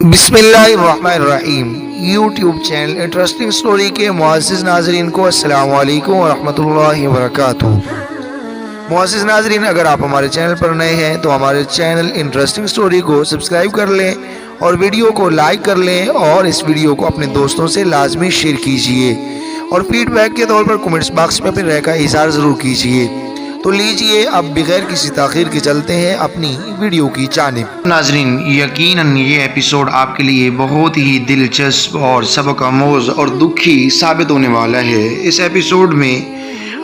بسم اللہ الرحمن الرحیم۔ یوٹیوب چینل انٹرسٹنگ سٹوری کے معزز ناظرین کو السلام علیکم ورحمۃ اللہ وبرکاتہ۔ معزز ناظرین، اگر آپ ہمارے چینل پر نئے ہیں تو ہمارے چینل انٹرسٹنگ سٹوری کو سبسکرائب کر لیں اور ویڈیو کو لائک کر لیں، اور اس ویڈیو کو اپنے دوستوں سے لازمی شیئر کیجیے، اور فیڈ بیک کے طور پر کمنٹس باکس میں اپنی رائے کا اظہار ضرور کیجیے۔ تو لیجئے اب بغیر کسی تاخیر کے چلتے ہیں اپنی ویڈیو کی جانب۔ ناظرین، یقیناً یہ ایپیسوڈ آپ کے لیے بہت ہی دلچسپ اور سبق آموز اور دکھی ثابت ہونے والا ہے۔ اس ایپیسوڈ میں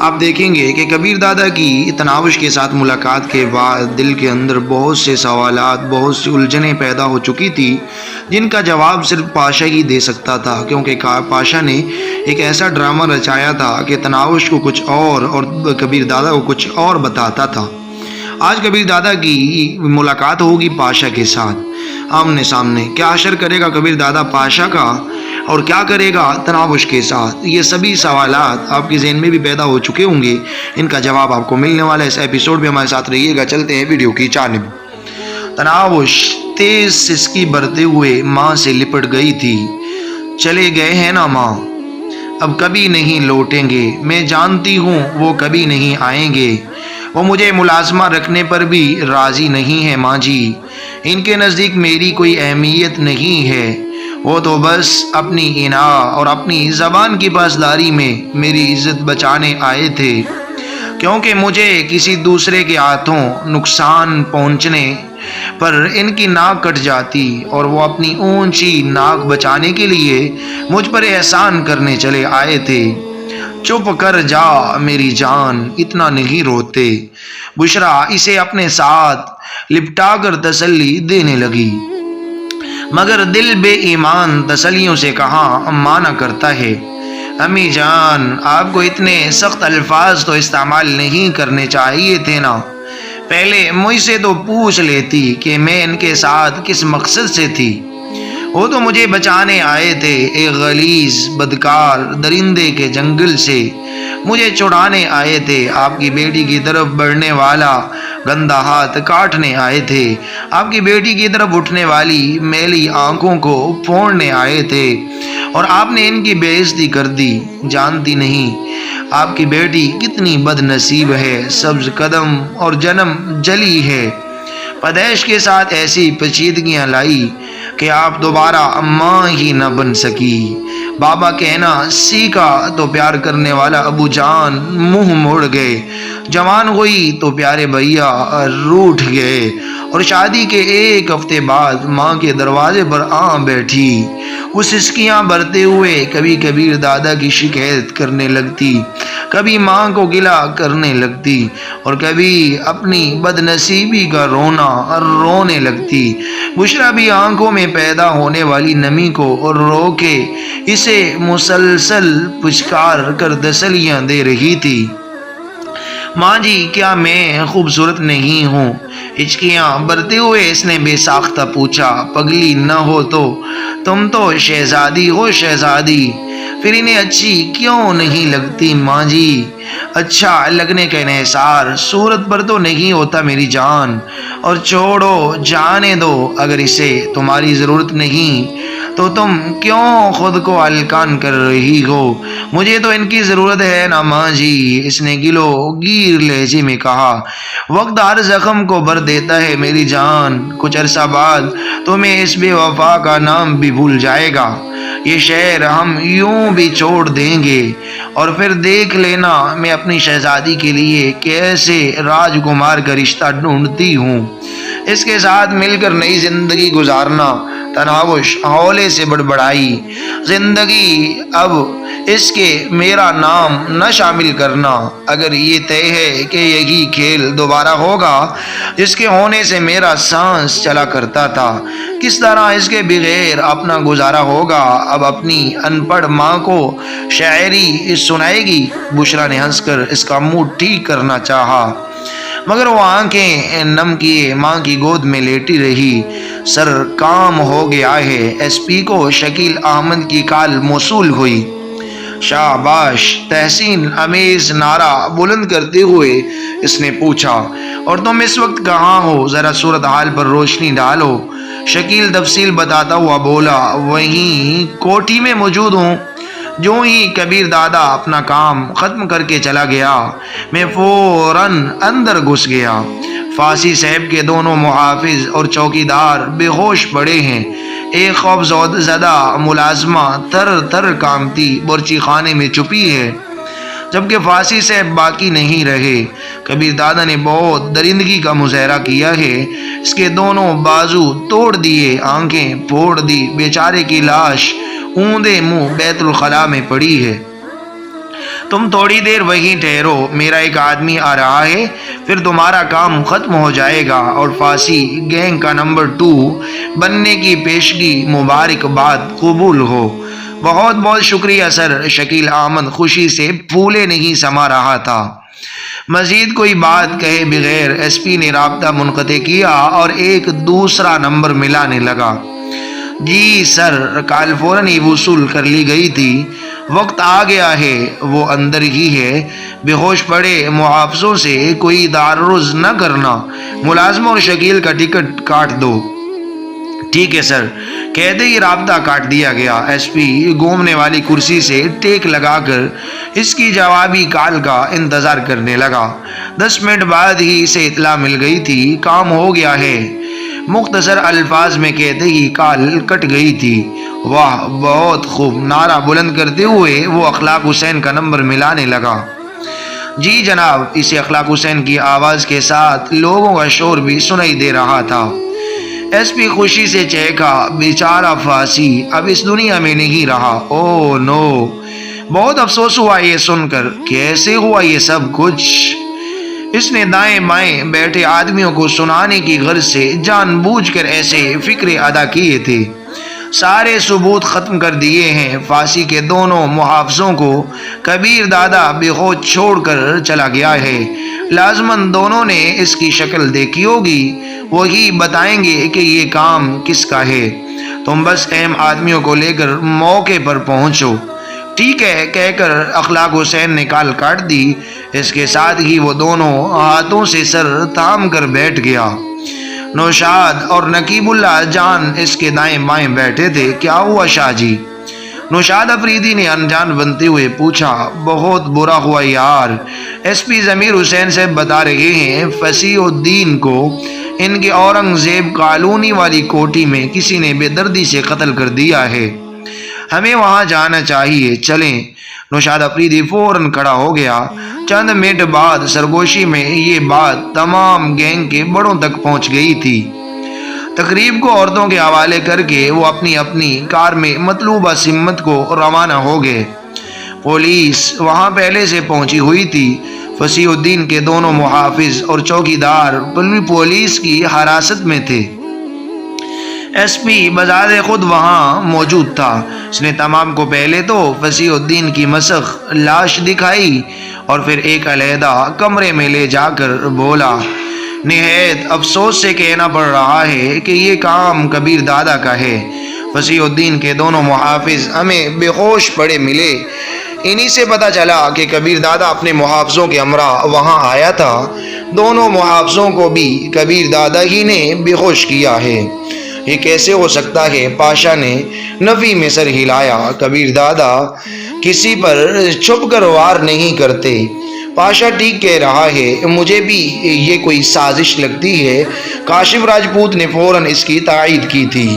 آپ دیکھیں گے کہ کبیر دادا کی تناوش کے ساتھ ملاقات کے بعد دل کے اندر بہت سے سوالات، بہت سی الجھنیں پیدا ہو چکی تھی، جن کا جواب صرف پاشا ہی دے سکتا تھا، کیونکہ پاشا نے ایک ایسا ڈرامہ رچایا تھا کہ تناوش کو کچھ اور کبیر دادا کو کچھ اور بتاتا تھا۔ آج کبیر دادا کی ملاقات ہوگی پاشا کے ساتھ آمنے سامنے۔ کیا اشر کرے گا کبیر دادا پاشا کا، اور کیا کرے گا تناوش کے ساتھ؟ یہ سبھی سوالات آپ کے ذہن میں بھی پیدا ہو چکے ہوں گے، ان کا جواب آپ کو ملنے والا ہے۔ اس ایپیسوڈ میں ہمارے ساتھ رہیے گا۔ چلتے ہیں ویڈیو کی جانب۔ تناوش تیز سسکی بھرتے ہوئے ماں سے لپٹ گئی تھی۔ چلے گئے ہیں نا ماں، اب کبھی نہیں لوٹیں گے، میں جانتی ہوں وہ کبھی نہیں آئیں گے، وہ مجھے ملازمہ رکھنے پر بھی راضی نہیں ہے ماں جی، ان کے نزدیک میری کوئی اہمیت نہیں ہے، وہ تو بس اپنی اناء اور اپنی زبان کی پاسداری میں میری عزت بچانے آئے تھے، کیونکہ مجھے کسی دوسرے کے ہاتھوں نقصان پہنچنے پر ان کی ناک کٹ جاتی، اور وہ اپنی اونچی ناک بچانے کے لیے مجھ پر احسان کرنے چلے آئے تھے۔ چپ کر جا میری جان، اتنا نہیں روتے۔ بشرا اسے اپنے ساتھ لپٹا کر تسلی دینے لگی، مگر دل بے ایمان تسلیوں سے کہاں مانا کرتا ہے۔ امی جان، آپ کو اتنے سخت الفاظ تو استعمال نہیں کرنے چاہیے تھے نا، پہلے مجھ سے تو پوچھ لیتی کہ میں ان کے ساتھ کس مقصد سے تھی۔ وہ تو مجھے بچانے آئے تھے ایک غلیظ بدکار درندے کے جنگل سے، مجھے چھڑانے آئے تھے، آپ کی بیٹی کی طرف بڑھنے والا گندا ہاتھ کاٹنے آئے تھے، آپ کی بیٹی کی طرف اٹھنے والی میلی آنکھوں کو پھوڑنے آئے تھے، اور آپ نے ان کی بے عزتی کر دی۔ جانتی نہیں آپ کی بیٹی کتنی بد نصیب ہے، سبز قدم اور جنم جلی ہے، پیدائش کے ساتھ ایسی پیچیدگیاں لائی کہ آپ دوبارہ ماں ہی نہ بن سکی۔ بابا کہنا سیکھا تو پیار کرنے والا ابو جان منہ موڑ گئے، جوان ہوئی تو پیارے بھیا روٹھ گئے، اور شادی کے ایک ہفتے بعد ماں کے دروازے پر آ بیٹھی۔ وہ سسکیاں بھرتے ہوئے کبھی کبیر دادا کی شکایت کرنے لگتی، کبھی ماں کو گلہ کرنے لگتی، اور کبھی اپنی بد نصیبی کا رونے لگتی۔ بشرا بھی آنکھوں میں پیدا ہونے والی نمی کو رو کے اسے مسلسل پچکار کر تسلیاں دے رہی تھی۔ ماں جی، کیا میں خوبصورت نہیں ہوں؟ ہچکیاں بھرتے ہوئے اس نے بے ساختہ پوچھا۔ پگلی نہ ہو تو تم تو شہزادی ہو شہزادی، پھر انہیں اچھی کیوں نہیں لگتی ماں جی؟ اچھا لگنے کا انحصار صورت پر تو نہیں ہوتا میری جان، اور چھوڑو جانے دو، اگر اسے تمہاری ضرورت نہیں تو تم کیوں خود کو ہلکان کر رہی ہو؟ مجھے تو ان کی ضرورت ہے نا ماں جی، اس نے گلو گیر لہجے میں کہا۔ وقت ہر زخم کو بھر دیتا ہے میری جان، کچھ عرصہ بعد تمہیں اس بے وفا کا نام بھی بھول جائے گا، یہ شہر ہم یوں بھی چھوڑ دیں گے، اور پھر دیکھ لینا میں اپنی شہزادی کے لیے کیسے راجکمار کا رشتہ ڈھونڈتی ہوں، اس کے ساتھ مل کر نئی زندگی گزارنا۔ تناوش ہولے سے بڑبڑائی، زندگی اب اس کے میرا نام نہ شامل کرنا، اگر یہ طے ہے کہ یہی کھیل دوبارہ ہوگا جس کے ہونے سے میرا سانس چلا کرتا تھا، کس طرح اس کے بغیر اپنا گزارا ہوگا؟ اب اپنی ان پڑھ ماں کو شاعری سنائے گی؟ بشرا نے ہنس کر اس کا موڈ ٹھیک کرنا چاہا، مگر وہ آنکھیں نم کیے ماں کی گود میں لیٹی رہی۔ سر، کام ہو گیا ہے، ایس پی کو شکیل احمد کی کال موصول ہوئی۔ شاباش، تحسین امیز نعرہ بلند کرتے ہوئے اس نے پوچھا، اور تم اس وقت کہاں ہو؟ ذرا صورتحال پر روشنی ڈالو۔ شکیل تفصیل بتاتا ہوا بولا، وہیں کوٹھی میں موجود ہوں۔ جو ہی کبیر دادا اپنا کام ختم کر کے چلا گیا، میں فوراً اندر گھس گیا۔ فاسی صاحب کے دونوں محافظ اور چوکیدار بے ہوش پڑے ہیں۔ ایک خوف زدہ ملازمہ تر تر کامتی برچی خانے میں چھپی ہے، جبکہ فاسی صاحب باقی نہیں رہے۔ کبیر دادا نے بہت درندگی کا مظاہرہ کیا ہے۔ اس کے دونوں بازو توڑ دیے، آنکھیں پھوڑ دی، بیچارے کی لاش اوندے منہ بیت الخلاء میں پڑی ہے۔ تم تھوڑی دیر وہیں ٹھہرو، میرا ایک آدمی آ رہا ہے، پھر تمہارا کام ختم ہو جائے گا اور فاسی گینگ کا نمبر 2 بننے کی پیشگی مبارکباد قبول ہو۔ بہت بہت شکریہ سر۔ شکیل احمد خوشی سے پھولے نہیں سما رہا تھا۔ مزید کوئی بات کہے بغیر ایس پی نے رابطہ منقطع کیا اور ایک دوسرا نمبر ملانے لگا۔ جی سر، کال فوراً ہی وصول کر لی گئی تھی، وقت آ گیا ہے، وہ اندر ہی ہے۔ بے ہوش پڑے محافظوں سے کوئی تعرض نہ کرنا، ملازم اور شکیل کا ٹکٹ کاٹ دو۔ ٹھیک ہے سر، کہتے ہی رابطہ کاٹ دیا گیا۔ ایس پی گھومنے والی کرسی سے ٹیک لگا کر اس کی جوابی کال کا انتظار کرنے لگا۔ 10 منٹ بعد ہی اسے اطلاع مل گئی تھی، کام ہو گیا ہے۔ مختصر الفاظ میں کہتے ہی کال کٹ گئی تھی۔ واہ، بہت خوب، نعرہ بلند کرتے ہوئے وہ اخلاق حسین کا نمبر ملانے لگا۔ جی جناب، اسے اخلاق حسین کی آواز کے ساتھ لوگوں کا شور بھی سنائی دے رہا تھا۔ ایس پی خوشی سے چہکا، بیچارہ فاسی اب اس دنیا میں نہیں رہا۔ او نو، بہت افسوس ہوا یہ سن کر۔ کیسے ہوا یہ سب کچھ؟ اس نے دائیں بائیں بیٹھے آدمیوں کو سنانے کی غرض سے جان بوجھ کر ایسے فکرے ادا کیے تھے۔ سارے ثبوت ختم کر دیے ہیں۔ فاسی کے دونوں محافظوں کو کبیر دادا بے ہوش چھوڑ کر چلا گیا ہے۔ لازماً دونوں نے اس کی شکل دیکھی ہوگی، وہی بتائیں گے کہ یہ کام کس کا ہے۔ تم بس اہم آدمیوں کو لے کر موقع پر پہنچو۔ ٹھیک ہے کہہ کر اخلاق حسین نے کال کاٹ دی۔ اس کے ساتھ ہی وہ دونوں ہاتھوں سے سر تھام کر بیٹھ گیا۔ نوشاد اور نقیب اللہ جان اس کے دائیں بائیں بیٹھے تھے۔ کیا ہوا شاہ جی؟ نوشاد افریدی نے انجان بنتے ہوئے پوچھا۔ بہت برا ہوا یار، ایس پی ضمیر حسین صاحب بتا رہے ہیں فصیح الدین کو ان کے اورنگزیب کالونی والی کوٹھی میں کسی نے بے دردی سے قتل کر دیا ہے۔ ہمیں وہاں جانا چاہیے، چلیں۔ نوشاد افریدی فوراً کھڑا ہو گیا۔ چند منٹ بعد سرگوشی میں یہ بات تمام گینگ کے بڑوں تک پہنچ گئی تھی۔ تقریب کو عورتوں کے حوالے کر کے وہ اپنی اپنی کار میں مطلوبہ سمت کو روانہ ہو گئے۔ پولیس وہاں پہلے سے پہنچی ہوئی تھی۔ فصیح الدین کے دونوں محافظ اور چوکیدار پولیس کی حراست میں تھے۔ ایس پی بذات خود وہاں موجود تھا۔ اس نے تمام کو پہلے تو فصیح الدین کی مسخ لاش دکھائی اور پھر ایک علیحدہ کمرے میں لے جا کر بولا، نہایت افسوس سے کہنا پڑ رہا ہے کہ یہ کام کبیر دادا کا ہے۔ فصیح الدین کے دونوں محافظ ہمیں بے ہوش پڑے ملے۔ انہی سے پتہ چلا کہ کبیر دادا اپنے محافظوں کے ہمراہ وہاں آیا تھا۔ دونوں محافظوں کو بھی کبیر دادا ہی نے بے ہوش کیا ہے۔ یہ کیسے ہو سکتا ہے؟ پاشا نے نفی میں سر ہلایا۔ کبیر دادا کسی پر چھپ کر وار نہیں کرتے۔ پاشا ٹھیک کہہ رہا ہے، مجھے بھی یہ کوئی سازش لگتی ہے۔ کاشف راجپوت نے فوراً اس کی تائید کی تھی۔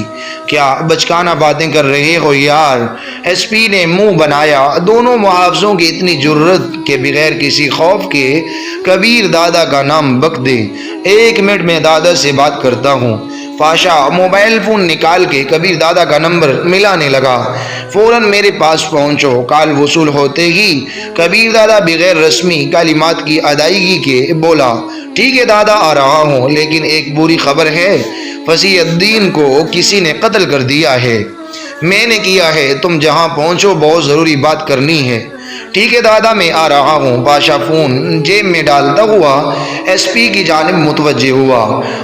کیا بچکانہ باتیں کر رہے ہو یار؟ ایس پی نے منہ بنایا۔ دونوں محافظوں کی اتنی جرت کہ بغیر کسی خوف کے کبیر دادا کا نام بک دے۔ 1 منٹ میں دادا سے بات کرتا ہوں۔ پاشا موبائل فون نکال کے کبیر دادا کا نمبر ملانے لگا۔ فوراً میرے پاس پہنچو۔ کال وصول ہوتے ہی کبیر دادا بغیر رسمی کلمات کی ادائیگی کے بولا، ٹھیک ہے دادا آ رہا ہوں، لیکن ایک بری خبر ہے، فصیح الدین کو کسی نے قتل کر دیا ہے۔ میں نے کیا ہے، تم جہاں پہنچو، بہت ضروری بات کرنی ہے۔ ٹھیک ہے دادا میں آ رہا ہوں۔ پاشا فون جیب میں ڈالتا ہوا ایس پی کی جانب متوجہ ہوا۔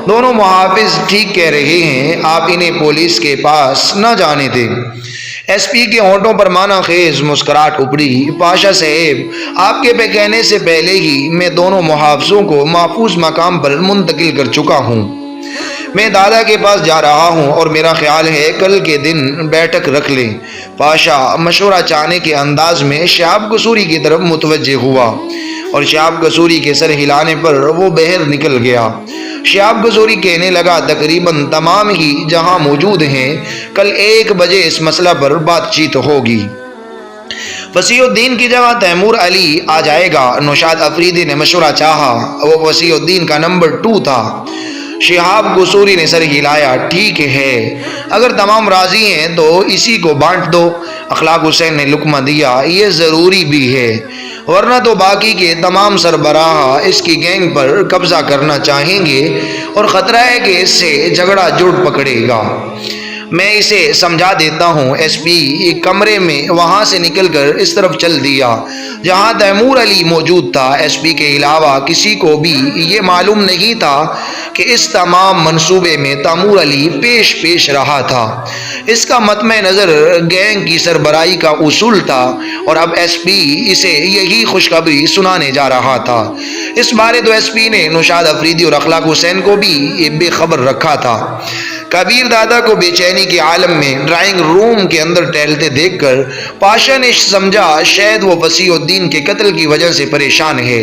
دونوں محافظ ٹھیک کہہ رہے ہیں، آپ انہیں پولیس کے پاس نہ جانے دیں۔ ایس پی کے ہونٹوں پر معنی خیز مسکراہٹ اپڑی۔ پاشا صاحب، آپ کے کہنے سے پہلے ہی میں دونوں محافظوں کو محفوظ مقام پر منتقل کر چکا ہوں۔ میں دادا کے پاس جا رہا ہوں اور میرا خیال ہے کل کے دن بیٹھک رکھ لیں۔ پاشا مشورہ چاہنے کے انداز میں شہاب قصوری کی طرف متوجہ ہوا اور شہاب قصوری کے سر ہلانے پر وہ باہر نکل گیا۔ شہاب قصوری کہنے لگا تقریباً تمام ہی جہاں موجود ہیں، کل 1 بجے اس مسئلہ پر بات چیت ہوگی۔ وسیع الدین کی جگہ تیمور علی آ جائے گا۔ نوشاد افریدی نے مشورہ چاہا، وہ وسیع الدین کا نمبر 2 تھا۔ شہاب قصوری نے سر ہلایا، ٹھیک ہے، اگر تمام راضی ہیں تو اسی کو بانٹ دو۔ اخلاق حسین نے لقمہ دیا، یہ ضروری بھی ہے، ورنہ تو باقی کے تمام سربراہ اس کی گینگ پر قبضہ کرنا چاہیں گے اور خطرہ ہے کہ اس سے جھگڑا جوڑ پکڑے گا۔ میں اسے سمجھا دیتا ہوں۔ ایس پی ایک کمرے میں وہاں سے نکل کر اس طرف چل دیا جہاں تیمور علی موجود تھا۔ ایس پی کے علاوہ کسی کو بھی یہ معلوم نہیں تھا کہ اس تمام منصوبے میں تیمور علی پیش رہا تھا۔ اس کا مطمع نظر گینگ کی سربراہی کا اصول تھا اور اب ایس پی اسے یہی خوشخبری سنانے جا رہا تھا۔ اس بارے تو ایس پی نے نوشاد افریدی اور اخلاق حسین کو بھی بے خبر رکھا تھا۔ کبیر دادا کو بے چینی کے عالم میں ڈرائنگ روم کے اندر ٹہلتے دیکھ کر پاشا نے سمجھا شاید وہ وسیع الدین کے قتل کی وجہ سے پریشان ہے۔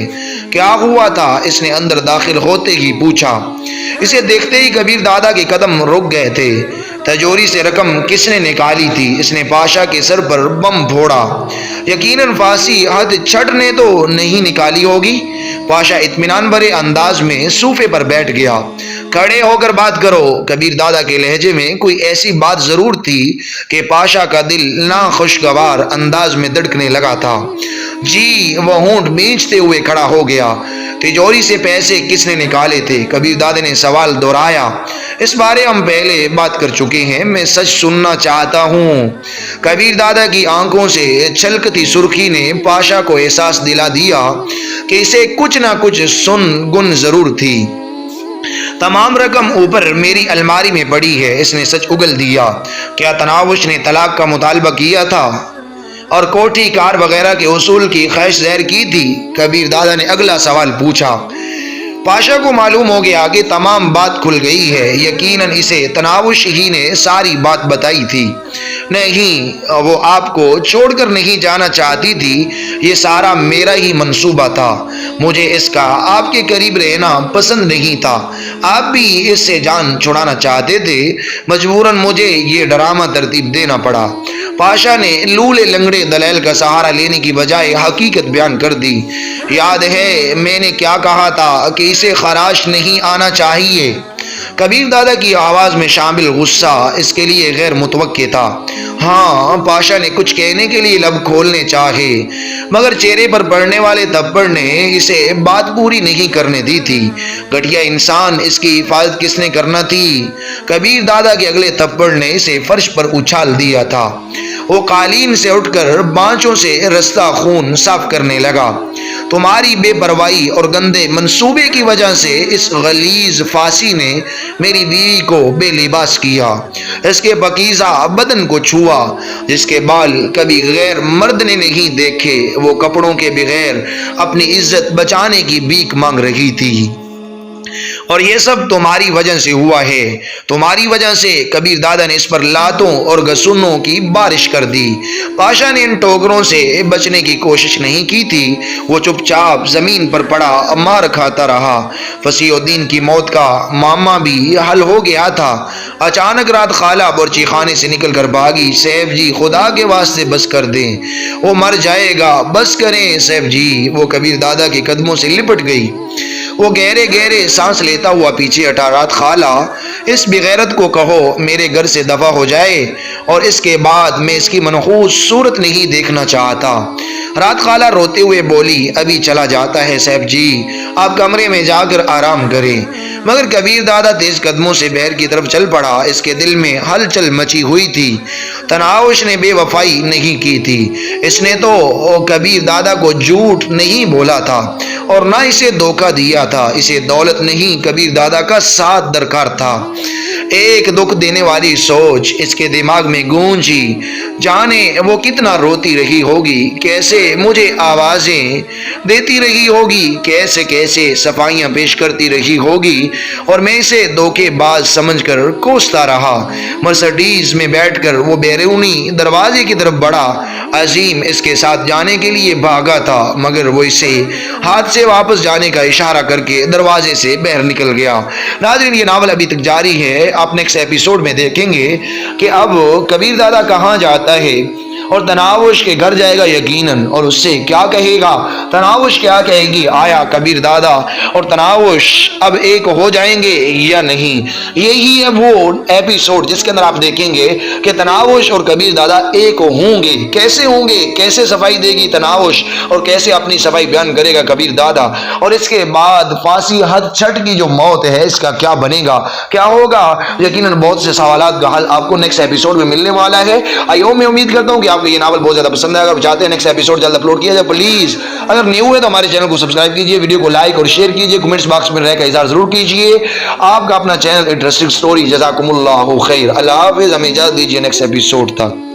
کیا ہوا تھا؟ اس نے اندر داخل ہوتے ہی پوچھا۔ اسے دیکھتے ہی کبیر دادا کے قدم رک گئے تھے۔ تجوری سے رقم کس نے نکالی تھی؟ اس نے پاشا کے سر پر بم پھوڑا۔ یقیناً فارسی ہتھ چھٹ نے تو نہیں نکالی ہوگی۔ پاشا اطمینان بھرے انداز میں صوفے پر بیٹھ گیا۔ کھڑے ہو کر بات کرو۔ کبیر دادا کے لہجے میں کوئی ایسی بات ضرور تھی کہ پاشا کا دل ناخوشگوار انداز میں دھڑکنے لگا تھا۔ جی، وہ ہونٹ بھینچتے ہوئے کھڑا ہو گیا۔ تجوری سے پیسے کس نے نکالے تھے؟ کبیر دادا نے سوال دہرایا۔ اس بارے ہم پہلے بات کر چکے ہیں، میں سچ سننا چاہتا ہوں۔ کبیر دادا کی آنکھوں سے چھلکتی سرخی نے پاشا کو احساس دلا دیا کہ اسے کچھ نہ کچھ گن ضرور تھی۔ تمام رقم اوپر میری الماری میں پڑی ہے۔ اس نے سچ اگل دیا۔ کیا تناوش نے طلاق کا مطالبہ کیا تھا اور کوٹھی کار وغیرہ کے اصول کی خواہش ظاہر کی تھی؟ کبیر دادا نے اگلا سوال پوچھا۔ پاشا کو معلوم ہو گیا کہ تمام بات کھل گئی ہے۔ یقیناً اسے تناوش ہی نے ساری بات بتائی تھی۔ نہیں، وہ آپ کو چھوڑ کر نہیں جانا چاہتی تھی، یہ سارا میرا ہی منصوبہ تھا۔ مجھے اس کا آپ کے قریب رہنا پسند نہیں تھا، آپ بھی اس سے جان چھڑانا چاہتے تھے، مجبوراً مجھے یہ ڈرامہ ترتیب دینا پڑا۔ پاشا نے لولے لنگڑے دلائل کا سہارا لینے کی بجائے حقیقت بیان کر دی۔ یاد ہے میں نے کیا کہا تھا کہ اسے خراش نہیں آنا چاہیے؟ کبیر دادا کی آواز میں شامل غصہ اس کے لیے غیر متوقع تھا۔ ہاں، پاشا نے کچھ کہنے کے لیے لب کھولنے چاہے، مگر چہرے پر پڑنے والے تھپڑ نے اسے بات پوری نہیں کرنے دی تھی۔ گھٹیا انسان، اس کی حفاظت کس نے کرنا تھی؟ کبیر دادا کے اگلے تھپڑ نے اسے فرش پر اچھال دیا تھا۔ وہ قالین سے اٹھ کر بانچوں سے رستہ خون صاف کرنے لگا۔ تمہاری بے پرواہی اور گندے منصوبے کی وجہ سے اس غلیظ فاسی نے میری بیوی کو بے لباس کیا، اس کے پاکیزہ بدن کو چھوا جس کے بال کبھی غیر مرد نے نہیں دیکھے۔ وہ کپڑوں کے بغیر اپنی عزت بچانے کی بھیک مانگ رہی تھی، اور یہ سب تمہاری وجہ سے ہوا ہے۔ تمہاری وجہ سے کبیر دادا نے اس پر لاتوں اور گسنوں کی بارش کر دی۔ پاشا نے ان ٹوکروں سے بچنے کی کوشش نہیں کی تھی۔ وہ چپ چاپ زمین پر پڑا مار کھاتا رہا۔ وسیع الدین کی موت کا معمہ بھی حل ہو گیا تھا۔ اچانک رات خالہ برچی خانے سے نکل کر بھاگی۔ سیف جی، خدا کے واسطے بس کر دیں، وہ مر جائے گا، بس کریں سیف جی۔ وہ کبیر دادا کے قدموں سے لپٹ گئی۔ وہ گہرے گہرے سانس لیتا ہوا پیچھے ہٹا۔ رات خالہ، اس بغیرت کو کہو میرے گھر سے دفع ہو جائے، اور اس کے بعد میں اس کی منحوس صورت نہیں دیکھنا چاہتا۔ رات خالہ روتے ہوئے بولی، ابھی چلا جاتا ہے صاحب جی، آپ کمرے میں جا کر آرام کریں۔ مگر کبیر دادا تیز قدموں سے بہر کی طرف چل پڑا۔ اس کے دل میں ہلچل مچی ہوئی تھی۔ تناوش نے بے وفائی نہیں کی تھی، اس نے تو کبیر دادا کو جھوٹ نہیں بولا تھا اور نہ اسے دھوکہ دیا تھا۔ اسے دولت نہیں، کبیر دادا کا ساتھ درکار تھا۔ ایک دکھ دینے والی سوچ اس کے دماغ میں گونجی، جانے وہ کتنا روتی رہی ہوگی، کیسے مجھے آوازیں دیتی رہی ہوگی، کیسے کیسے صفائیاں پیش کرتی رہی ہوگی، اور میں اسے دھوکے باز سمجھ کر کوستا رہا۔ مرسڈیز میں بیٹھ کر وہ بیرونی دروازے کی طرف بڑھا۔ عظیم اس کے ساتھ جانے کے لیے بھاگا تھا، مگر وہ اسے ہاتھ سے واپس جانے کا اشارہ کر کے دروازے سے باہر نکل گیا۔ ناظرین، یہ ناول ابھی تک جاری ہے، آپ نیکسٹ ایپیسوڈ میں دیکھیں گے کہ اب کبیر دادا کہاں جاتا ہے اور تناوش کے گھر جائے گا یقیناً، اور اس سے کیا کہے گا، تناوش کیا کہے گی، آیا کبیر دادا اور تناوش اب ایک ہو جائیں گے یا نہیں۔ یہی ہے وہ ایپیسوڈ جس کے اندر آپ دیکھیں گے کہ تناوش اور کبیر دادا ایک ہوں گے، کیسے ہوں گے، کیسے صفائی دے گی تناوش اور کیسے اپنی صفائی بیان کرے گا کبیر دادا، اور اس کے بعد پھانسی حد چھٹ کی جو موت ہے اس کا کیا بنے گا، کیا ہوگا۔ یقیناً بہت سے سوالات کا حل آپ کو نیکسٹ ایپیسوڈ میں ملنے والا ہے۔ میں امید کرتا ہوں کہ آپ کو یہ ناول بہت زیادہ پسند آئے گا۔ چاہتے ہیں نیکسٹ ایپیسوڈ جلد اپلوڈ کیا جائے، پلیز اگر نیو ہے تو ہمارے چینل کو سبسکرائب کیجئے، ویڈیو کو لائک اور شیئر کیجئے، کمنٹس باکس میں رہ کا اظہار ضرور کیجئے۔ آپ کا اپنا چینل انٹرسٹنگ سٹوری، جزاکم اللہ خیر۔ اللہ حافظ، ہمیں اجازت دیجئے نیکسٹ ایپیسوڈ تک۔